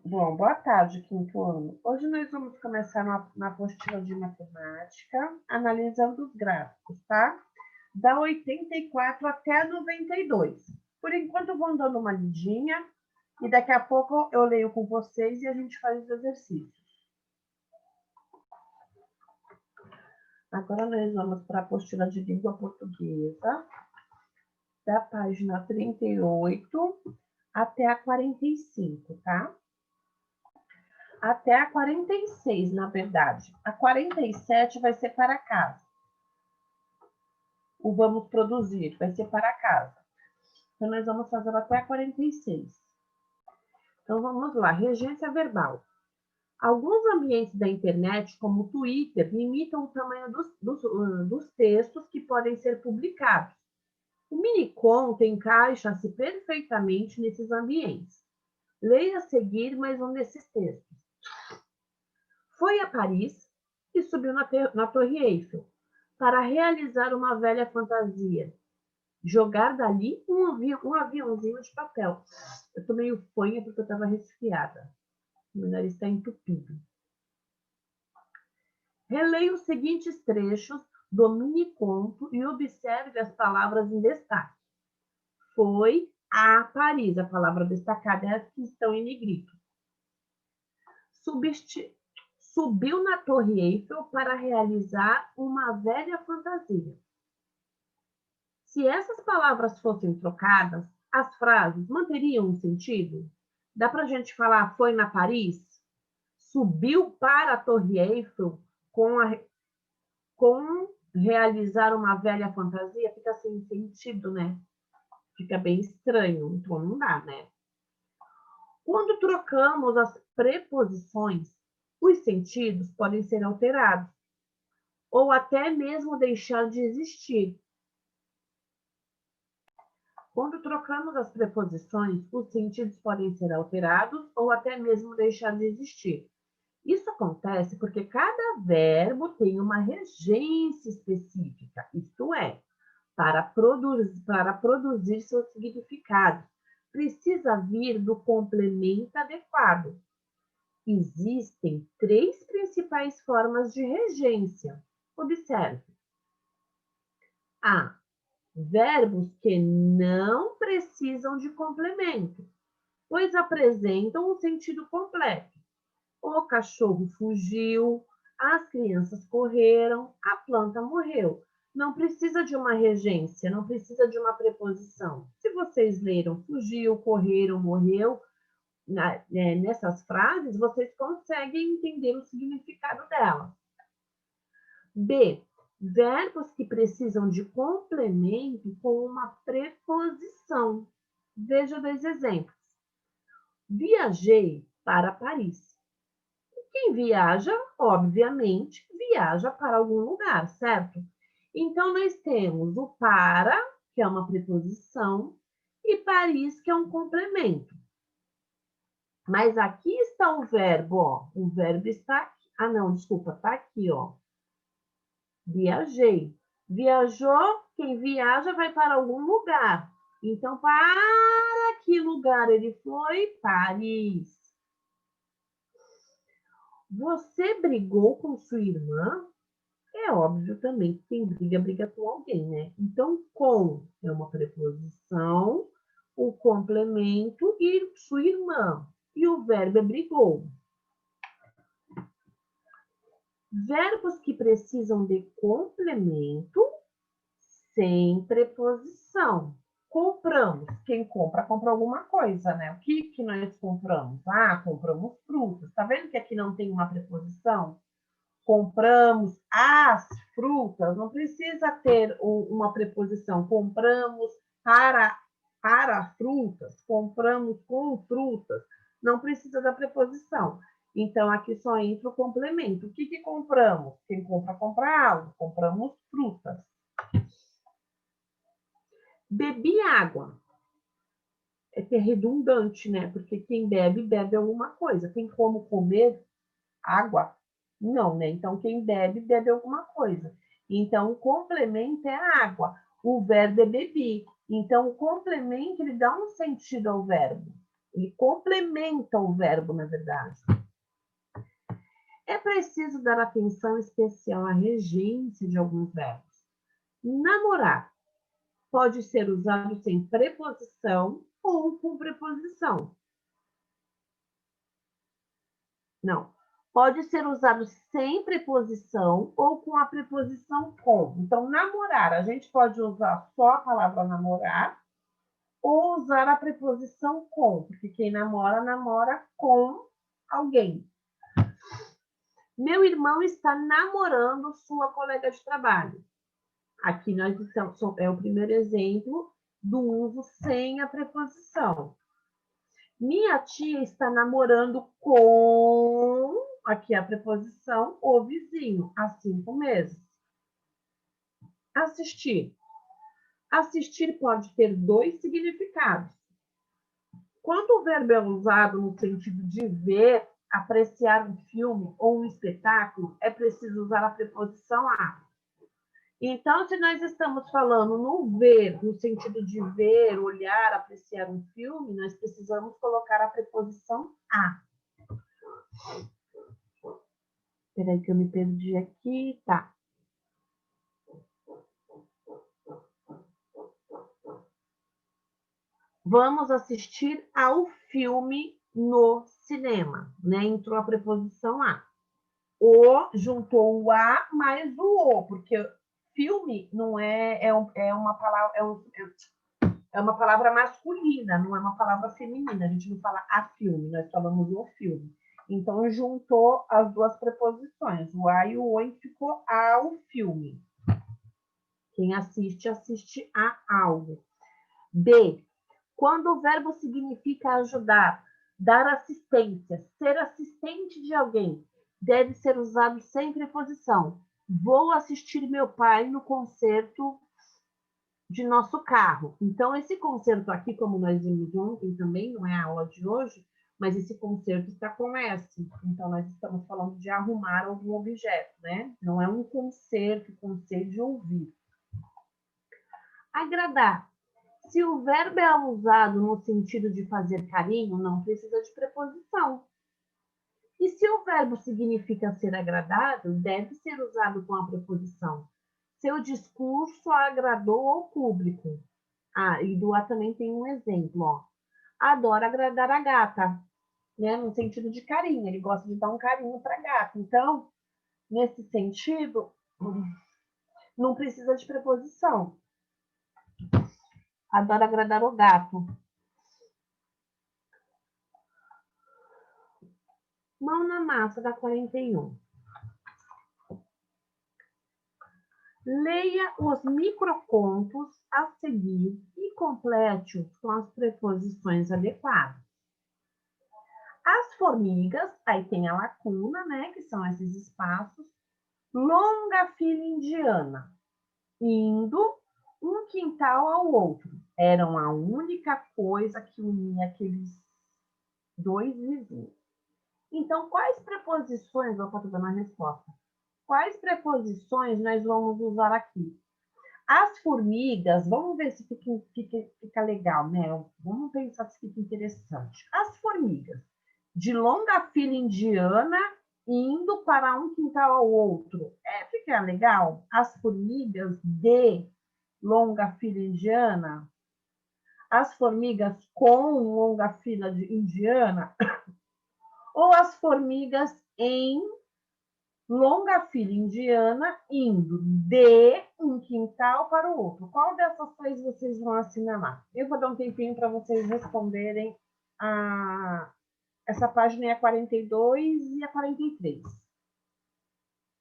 Bom, boa tarde, quinto ano. Hoje nós vamos começar na apostila de matemática, analisando os gráficos, tá? Da 84 até a 92. Por enquanto, vou dando uma lidinha e daqui a pouco eu leio com vocês e a gente faz os exercícios. Agora nós vamos para a apostila de língua portuguesa, da página 38 até a 45, tá? Até a 46, na verdade. A 47 vai ser para casa. O vamos produzir vai ser para casa. Então, nós vamos fazer até a 46. Então, vamos lá. Regência verbal. Alguns ambientes da internet, como o Twitter, limitam o tamanho dos textos que podem ser publicados. O miniconto encaixa-se perfeitamente nesses ambientes. Leia a seguir mais um desses textos. Foi a Paris e subiu na Torre Eiffel para realizar uma velha fantasia. Jogar dali um aviãozinho de papel. Eu tô meio fanha porque eu estava resfriada. Meu nariz está entupido. Releia os seguintes trechos do mini-conto e observe as palavras em destaque. Foi a Paris. A palavra destacada é as que estão em negrito. Subiu na Torre Eiffel para realizar uma velha fantasia. Se essas palavras fossem trocadas, as frases manteriam um sentido? Dá para a gente falar foi na Paris? Subiu para a Torre Eiffel com realizar uma velha fantasia? Fica sem sentido, né? Fica bem estranho, então não dá, né? Quando trocamos as preposições, os sentidos podem ser alterados ou até mesmo deixar de existir. Quando trocamos as preposições, os sentidos podem ser alterados ou até mesmo deixar de existir. Isso acontece porque cada verbo tem uma regência específica, isto é, para produzir seu significado, precisa vir do complemento adequado. Existem três principais formas de regência. Observe. A. Verbos que não precisam de complemento, pois apresentam um sentido completo. O cachorro fugiu, as crianças correram, a planta morreu. Não precisa de uma regência, não precisa de uma preposição. Se vocês leram fugiu, correram, morreu, nessas frases, vocês conseguem entender o significado delas. B. Verbos que precisam de complemento com uma preposição. Veja dois exemplos. Viajei para Paris. Quem viaja, obviamente, viaja para algum lugar, certo? Então, nós temos o para, que é uma preposição, e Paris, que é um complemento. Mas aqui está o verbo, ó. O verbo está aqui. Ah, não, desculpa, está aqui, ó. Viajei. Viajou, quem viaja vai para algum lugar. Então, para que lugar ele foi? Paris. Você brigou com sua irmã? É óbvio também que quem briga, briga com alguém, né? Então, com é uma preposição, o complemento e sua irmã. E o verbo é brigou. Verbos que precisam de complemento sem preposição. Compramos. Quem compra, compra alguma coisa, né? O que nós compramos? Ah, compramos frutas. Tá vendo que aqui não tem uma preposição? Compramos as frutas. Não precisa ter uma preposição. Compramos para frutas. Compramos com frutas. Não precisa da preposição. Então, aqui só entra o complemento. O que compramos? Quem compra, compra algo. Compramos frutas. Bebi água. É que é redundante, né? Porque quem bebe, bebe alguma coisa. Tem como comer água? Não, né? Então, quem bebe, bebe alguma coisa. Então, o complemento é a água. O verbo é bebi. Então, o complemento, ele dá um sentido ao verbo. Ele complementa o verbo, na verdade. É preciso dar atenção especial à regência de alguns verbos. Namorar pode ser usado sem preposição ou com preposição. Não. Pode ser usado sem preposição ou com a preposição com. Então, namorar, a gente pode usar só a palavra namorar ou usar a preposição com, porque quem namora, namora com alguém. Meu irmão está namorando sua colega de trabalho. Aqui nós estamos, é o primeiro exemplo do uso sem a preposição. Minha tia está namorando com, aqui a preposição, o vizinho, há 5 meses. Assistir. Assistir pode ter 2 significados. Quando o verbo é usado no sentido de ver, apreciar um filme ou um espetáculo, é preciso usar a preposição a. Então, se nós estamos falando no ver, no sentido de ver, olhar, apreciar um filme, nós precisamos colocar a preposição a. Espera aí que eu me perdi aqui. Tá. Vamos assistir ao filme no cinema, né? Entrou a preposição a. O juntou o a mais o o, porque filme não é uma palavra é uma palavra masculina, não é uma palavra feminina. A gente não fala a filme, nós falamos o filme. Então juntou as 2 preposições, o a e o e, ficou ao filme. Quem assiste, assiste a algo. B. Quando o verbo significa ajudar, dar assistência, ser assistente de alguém, deve ser usado sem preposição. Vou assistir meu pai no concerto de nosso carro. Então, esse concerto aqui, como nós vimos ontem também, não é a aula de hoje, mas esse concerto está com S. Então, nós estamos falando de arrumar algum objeto, né? Não é um concerto de ouvir. Agradar. Se o verbo é usado no sentido de fazer carinho, não precisa de preposição. E se o verbo significa ser agradável, deve ser usado com a preposição. Seu discurso agradou ao público. Ah, e do A também tem um exemplo, ó. Adora agradar a gata, né? No sentido de carinho, ele gosta de dar um carinho para a gata. Então, nesse sentido, não precisa de preposição. Adora agradar o gato. Mão na massa da 41. Leia os microcontos a seguir e complete-os com as preposições adequadas. As formigas, aí tem a lacuna, né, que são esses espaços. Longa fila indiana, indo um quintal ao outro. Eram a única coisa que unia aqueles 2 vizinhos. Então, quais preposições, eu estou dando a resposta. Quais preposições nós vamos usar aqui? As formigas, vamos ver se fica legal, né? Vamos pensar se fica interessante. As formigas, de longa fila indiana, indo para um quintal ao outro. Fica legal? As formigas de longa fila indiana, as formigas com longa fila indiana, ou as formigas em longa fila indiana indo de um quintal para o outro. Qual dessas 3 vocês vão assinalar? Eu vou dar um tempinho para vocês responderem. Essa página é a 42 e a 43.